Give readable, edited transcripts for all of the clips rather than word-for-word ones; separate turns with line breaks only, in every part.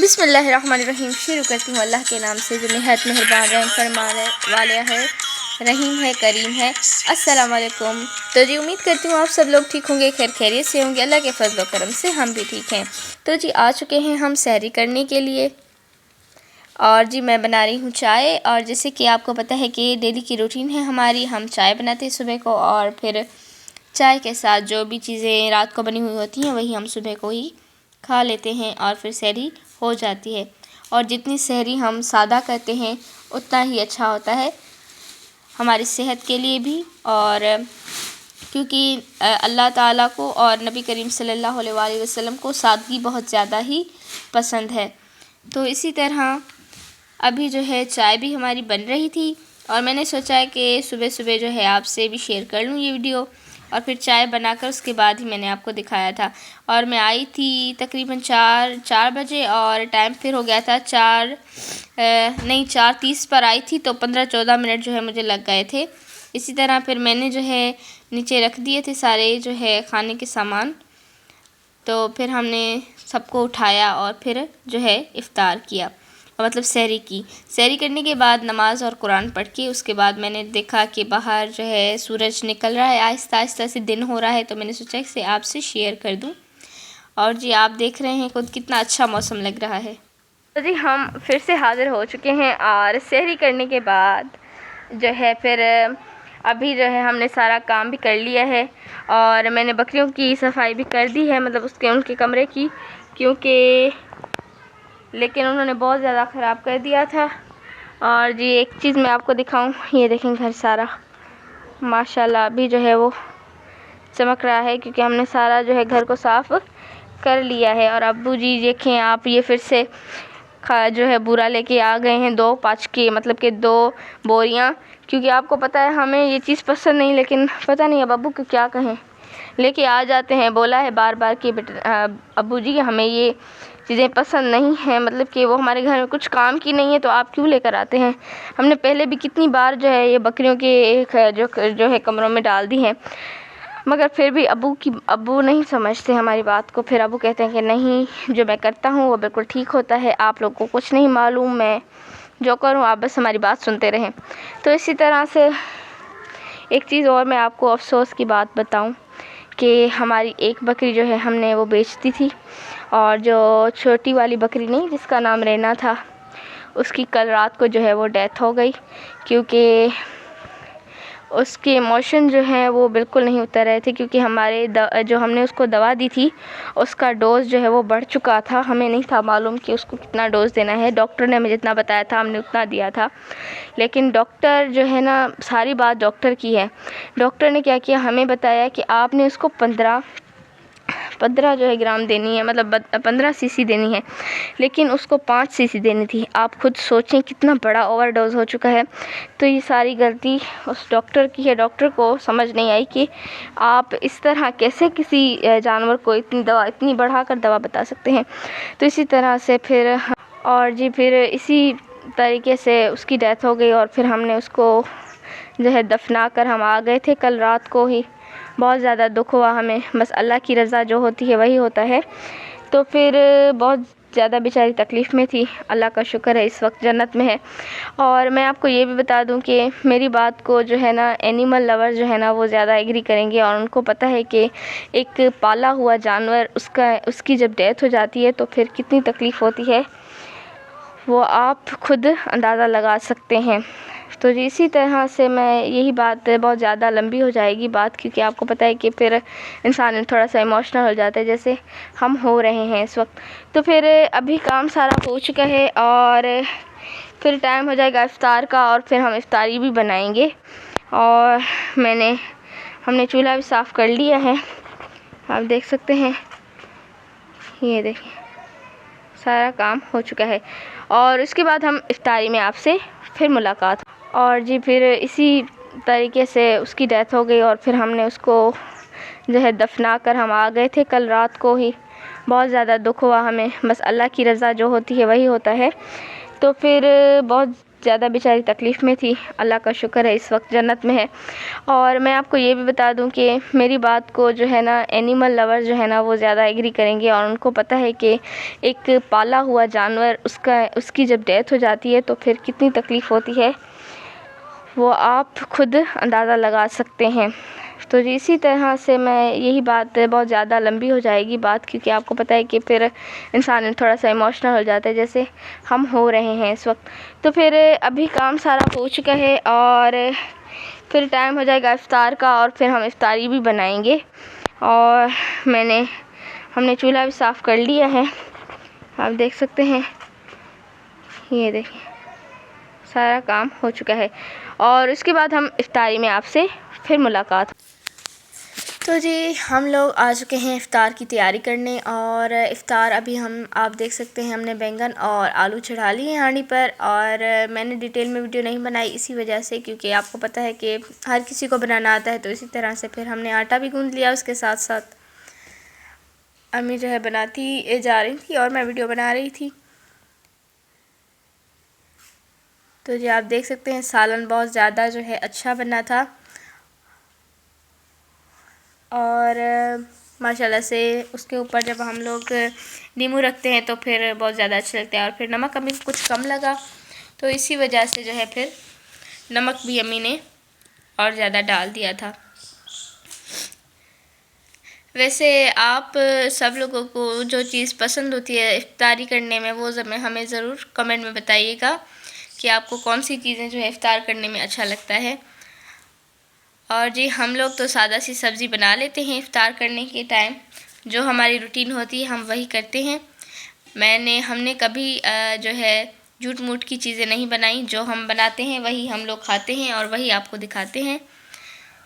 बिस्मिल्लाहिर्रहमानिर्रहीम। शुरू करती हूँ अल्लाह के नाम से जो निहायत मेहरबान रहम फरमाने वाला है, रहीम है, करीम है। अस्सलाम वालेकुम। तो जी उम्मीद करती हूँ आप सब लोग ठीक होंगे, खैर खैरियत से होंगे। अल्लाह के फजल व करम से हम भी ठीक हैं। तो जी आ चुके हैं हम सहरी करने के लिए, और जी मैं बना रही हूँ चाय। और जैसे कि आपको पता है कि डेली की रूटीन है हमारी, हम चाय बनाते हैं सुबह को, और फिर चाय के साथ जो भी चीज़ें रात को बनी हुई होती हैं वही हम सुबह को ही खा लेते हैं, और फिर सहरी हो जाती है। और जितनी सहरी हम सादा करते हैं उतना ही अच्छा होता है हमारी सेहत के लिए भी, और क्योंकि अल्लाह ताला को और नबी करीम सल्लल्लाहु अलैहि वसल्लम को सादगी बहुत ज़्यादा ही पसंद है। तो इसी तरह अभी जो है चाय भी हमारी बन रही थी, और मैंने सोचा है कि सुबह सुबह जो है आपसे भी शेयर कर लूँ ये वीडियो। और फिर चाय बनाकर उसके बाद ही मैंने आपको दिखाया था। और मैं आई थी तकरीबन 4 बजे, और टाइम फिर हो गया था 4:30 पर आई थी, तो 15-14 मिनट जो है मुझे लग गए थे। इसी तरह फिर मैंने जो है नीचे रख दिए थे सारे जो है खाने के सामान। तो फिर हमने सबको उठाया और फिर जो है इफ़्तार किया, मतलब सहरी करने के बाद नमाज़ और कुरान पढ़ के उसके बाद मैंने देखा कि बाहर जो है सूरज निकल रहा है, आहिस्ता आहिस्ता से दिन हो रहा है। तो मैंने सोचा इसे आपसे शेयर कर दूं। और जी आप देख रहे हैं खुद कितना अच्छा मौसम लग रहा है। तो जी हम फिर से हाज़िर हो चुके हैं, और सहरी करने के बाद जो है फिर अभी जो है हमने सारा काम भी कर लिया है, और मैंने बकरियों की सफाई भी कर दी है, मतलब उनके कमरे की, क्योंकि लेकिन उन्होंने बहुत ज़्यादा ख़राब कर दिया था। और जी एक चीज़ मैं आपको दिखाऊं, ये देखें घर सारा माशाल्लाह अभी जो है वो चमक रहा है, क्योंकि हमने सारा जो है घर को साफ़ कर लिया है। और अब्बू जी देखें आप, ये फिर से जो है बूरा लेके आ गए हैं, 2 पाँच के, मतलब कि 2 बोरियां, क्योंकि आपको पता है हमें ये चीज़ पसंद नहीं, लेकिन पता नहीं अब अब्बू को क्या कहें, लेके आ जाते हैं। बोला है बार बार कि बेटा अब्बू जी हमें ये चीज़ें पसंद नहीं हैं, मतलब कि वो हमारे घर में कुछ काम की नहीं है, तो आप क्यों लेकर आते हैं। हमने पहले भी कितनी बार जो है ये बकरियों के जो है कमरों में डाल दी हैं, मगर फिर भी अब्बू नहीं समझते हमारी बात को। फिर अब्बू कहते हैं कि नहीं, जो मैं करता हूँ वो बिल्कुल ठीक होता है, आप लोग को कुछ नहीं मालूम, मैं जो करूँ आप बस हमारी बात सुनते रहें। तो इसी तरह से एक चीज़ और मैं आपको अफसोस की बात बताऊँ कि हमारी एक बकरी जो है हमने वो बेच दी थी, और जो छोटी वाली बकरी नहीं जिसका नाम रैना था, उसकी कल रात को जो है वो डेथ हो गई, क्योंकि उसके इमोशन जो हैं वो बिल्कुल नहीं उतर रहे थे, क्योंकि जो हमने उसको दवा दी थी उसका डोज़ जो है वो बढ़ चुका था। हमें नहीं था मालूम कि उसको कितना डोज़ देना है, डॉक्टर ने हमें जितना बताया था हमने उतना दिया था। लेकिन डॉक्टर जो है ना, सारी बात डॉक्टर की है। डॉक्टर ने क्या किया, हमें बताया कि आपने उसको 15 जो है ग्राम देनी है, मतलब 15 सीसी देनी है, लेकिन उसको 5 सीसी देनी थी। आप खुद सोचें कितना बड़ा ओवरडोज हो चुका है। तो ये सारी गलती उस डॉक्टर की है। डॉक्टर को समझ नहीं आई कि आप इस तरह कैसे किसी जानवर को इतनी बढ़ाकर दवा बता सकते हैं। तो इसी तरह से फिर इसी तरीके से उसकी डेथ हो गई, और फिर हमने उसको जो है दफना कर हम आ गए थे कल रात को ही। बहुत ज़्यादा दुख हुआ हमें, बस अल्लाह की रज़ा जो होती है वही होता है। तो फिर बहुत ज़्यादा बेचारी तकलीफ़ में थी, अल्लाह का शुक्र है इस वक्त जन्नत में है। और मैं आपको ये भी बता दूं कि मेरी बात को जो है ना एनिमल लवर जो है ना वो ज़्यादा एग्री करेंगे, और उनको पता है कि एक पाला हुआ जानवर उसकी जब डेथ हो जाती है तो फिर कितनी तकलीफ़ होती है, वो आप खुद अंदाज़ा लगा सकते हैं। तो इसी तरह से मैं यही बात, बहुत ज़्यादा लंबी हो जाएगी बात, क्योंकि आपको पता है कि फिर इंसान थोड़ा सा इमोशनल हो जाता है, जैसे हम हो रहे हैं इस वक्त। तो फिर अभी काम सारा हो चुका है, और फिर टाइम हो जाएगा इफ़्तार का, और फिर हम इफ़्तारी भी बनाएंगे। और हमने चूल्हा भी साफ़ कर लिया है, आप देख सकते हैं, ये देखिए सारा काम हो चुका है। और उसके बाद हम इफ़्तारी में आपसे फिर मुलाकात। और जी फिर इसी तरीके से उसकी डेथ हो गई, और फिर हमने उसको जो है दफना कर हम आ गए थे कल रात को ही। बहुत ज़्यादा दुख हुआ हमें, बस अल्लाह की रज़ा जो होती है वही होता है। तो फिर बहुत ज़्यादा बेचारी तकलीफ़ में थी, अल्लाह का शुक्र है इस वक्त जन्नत में है। और मैं आपको ये भी बता दूं कि मेरी बात को जो है ना एनिमल लवर जो है ना वो ज़्यादा एग्री करेंगे, और उनको पता है कि एक पाला हुआ जानवर उसकी जब डेथ हो जाती है तो फिर कितनी तकलीफ़ होती है, वो आप खुद अंदाज़ा लगा सकते हैं। तो जी इसी तरह से मैं यही बात, बहुत ज़्यादा लंबी हो जाएगी बात, क्योंकि आपको पता है कि फिर इंसान थोड़ा सा इमोशनल हो जाता है जैसे हम हो रहे हैं इस वक्त। तो फिर अभी काम सारा हो चुका है और फिर टाइम हो जाएगा इफ़्तार का, और फिर हम इफ़्तारी भी बनाएंगे। और हमने चूल्हा भी साफ़ कर लिया है, आप देख सकते हैं, ये देखिए सारा काम हो चुका है। और उसके बाद हम इफ़्तारी में आपसे फिर मुलाकात। तो जी हम लोग आ चुके हैं इफ़्तार की तैयारी करने, और इफ़्तार अभी आप देख सकते हैं हमने बैंगन और आलू चढ़ा लिए हैं हांडी पर। और मैंने डिटेल में वीडियो नहीं बनाई इसी वजह से, क्योंकि आपको पता है कि हर किसी को बनाना आता है। तो इसी तरह से फिर हमने आटा भी गूंद लिया, उसके साथ साथ अम्मी जो है बनाती जा रही थी और मैं वीडियो बना रही थी। तो जी आप देख सकते हैं सालन बहुत ज़्यादा जो है अच्छा बना था, और माशाल्लाह से उसके ऊपर जब हम लोग नींबू रखते हैं तो फिर बहुत ज़्यादा अच्छा लगता है। और फिर नमक अम्मी को कुछ कम लगा, तो इसी वजह से जो है फिर नमक भी अम्मी ने और ज़्यादा डाल दिया था। वैसे आप सब लोगों को जो चीज़ पसंद होती है इफ़्तारी करने में, वो हमें ज़रूर कमेंट में बताइएगा कि आपको कौन सी चीज़ें जो है इफ़्तार करने में अच्छा लगता है। और जी हम लोग तो सादा सी सब्ज़ी बना लेते हैं इफ़्तार करने के टाइम, जो हमारी रूटीन होती है हम वही करते हैं। हमने कभी जो है झूठ मूठ की चीज़ें नहीं बनाई, जो हम बनाते हैं वही हम लोग खाते हैं और वही आपको दिखाते हैं।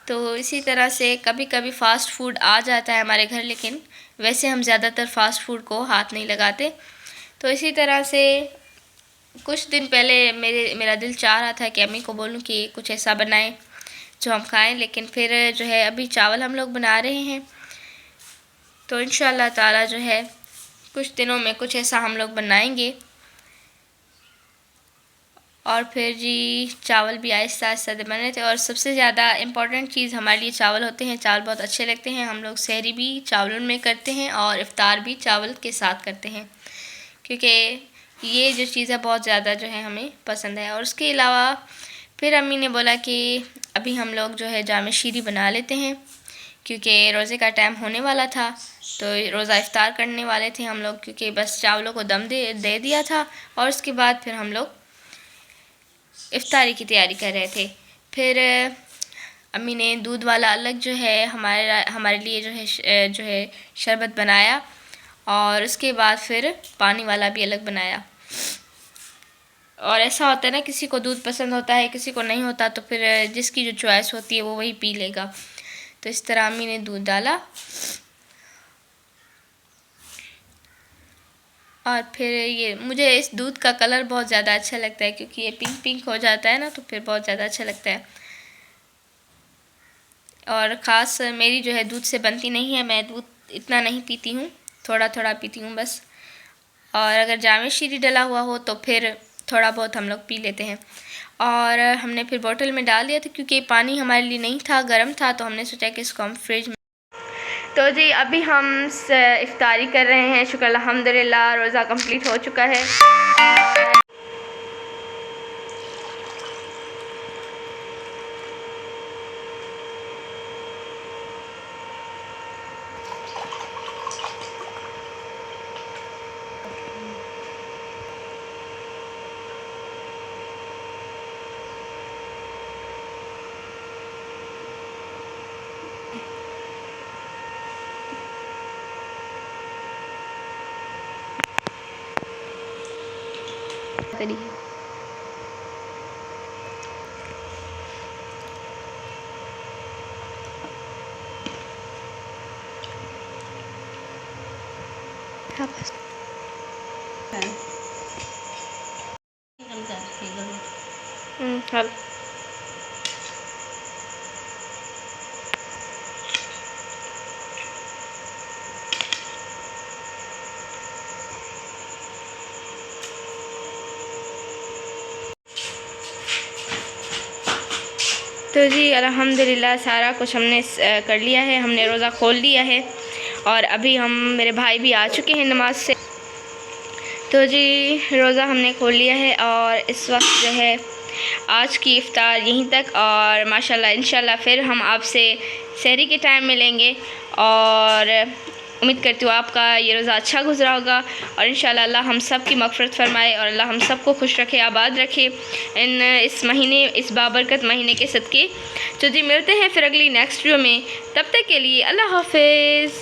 तो इसी तरह से कभी कभी फ़ास्ट फूड आ जाता है हमारे घर, लेकिन वैसे हम ज़्यादातर फ़ास्ट फूड को हाथ नहीं लगाते। तो इसी तरह से कुछ दिन पहले मेरा दिल चाह रहा था कि अम्मी को बोलूं कि कुछ ऐसा बनाएं जो हम खाएं, लेकिन फिर जो है अभी चावल हम लोग बना रहे हैं। तो इंशाअल्लाह ताला जो है कुछ दिनों में कुछ ऐसा हम लोग बनाएंगे। और फिर जी चावल भी आहिस्ता आहिस्ता बने थे, और सबसे ज़्यादा इम्पॉर्टेंट चीज़ हमारे लिए चावल होते हैं। चावल बहुत अच्छे लगते हैं, हम लोग सहरी भी चावलों में करते हैं और इफ़्तार भी चावल के साथ करते हैं, क्योंकि ये जो चीज़ है बहुत ज़्यादा जो है हमें पसंद है। और उसके अलावा फिर अम्मी ने बोला कि अभी हम लोग जो है जामे शीरी बना लेते हैं, क्योंकि रोज़े का टाइम होने वाला था, तो रोज़ा इफ़्तार करने वाले थे हम लोग, क्योंकि बस चावलों को दम दे दिया था और उसके बाद फिर हम लोग इफ़्तारी की तैयारी कर रहे थे। फिर अम्मी ने दूध वाला अलग जो है हमारे लिए जो है शरबत बनाया, और उसके बाद फिर पानी वाला भी अलग बनाया। और ऐसा होता है ना, किसी को दूध पसंद होता है, किसी को नहीं होता, तो फिर जिसकी जो चॉइस होती है वो वही पी लेगा। तो इस तरह अम्मी ने दूध डाला, और फिर ये मुझे इस दूध का कलर बहुत ज़्यादा अच्छा लगता है, क्योंकि ये पिंक पिंक हो जाता है ना, तो फिर बहुत ज़्यादा अच्छा लगता है। और ख़ास मेरी जो है दूध से बनती नहीं है, मैं दूध इतना नहीं पीती हूँ, थोड़ा थोड़ा पीती हूँ बस। और अगर जामे शीरी डला हुआ हो तो फिर थोड़ा बहुत हम लोग पी लेते हैं। और हमने फिर बोतल में डाल दिया था, क्योंकि पानी हमारे लिए नहीं था, गर्म था, तो हमने सोचा कि इसको हम फ्रिज में। तो जी अभी हम इफ़्तारी कर रहे हैं, शुक्र अल्हम्दुलिल्लाह रोज़ा कंप्लीट हो चुका है। हल तो जी अल्हम्दुलिल्लाह सारा कुछ हमने कर लिया है, हमने रोज़ा खोल लिया है और अभी मेरे भाई भी आ चुके हैं नमाज से। तो जी रोज़ा हमने खोल लिया है और इस वक्त जो है आज की इफ्तार यहीं तक, और माशाल्लाह इंशाल्लाह फिर हम आपसे सहरी के टाइम मिलेंगे और उम्मीद करती हूँ आपका ये रोज़ा अच्छा गुजरा होगा और इंशाल्लाह अल्लाह हम सब की मग़फ़िरत फ़रमाए और अल्लाह हम सब को खुश रखे, आबाद रखे इस महीने, इस बाबरकत महीने के सदक़े। तो जी मिलते हैं फिर अगली नेक्स्ट वीडियो में, तब तक के लिए अल्लाह हाफ़िज़।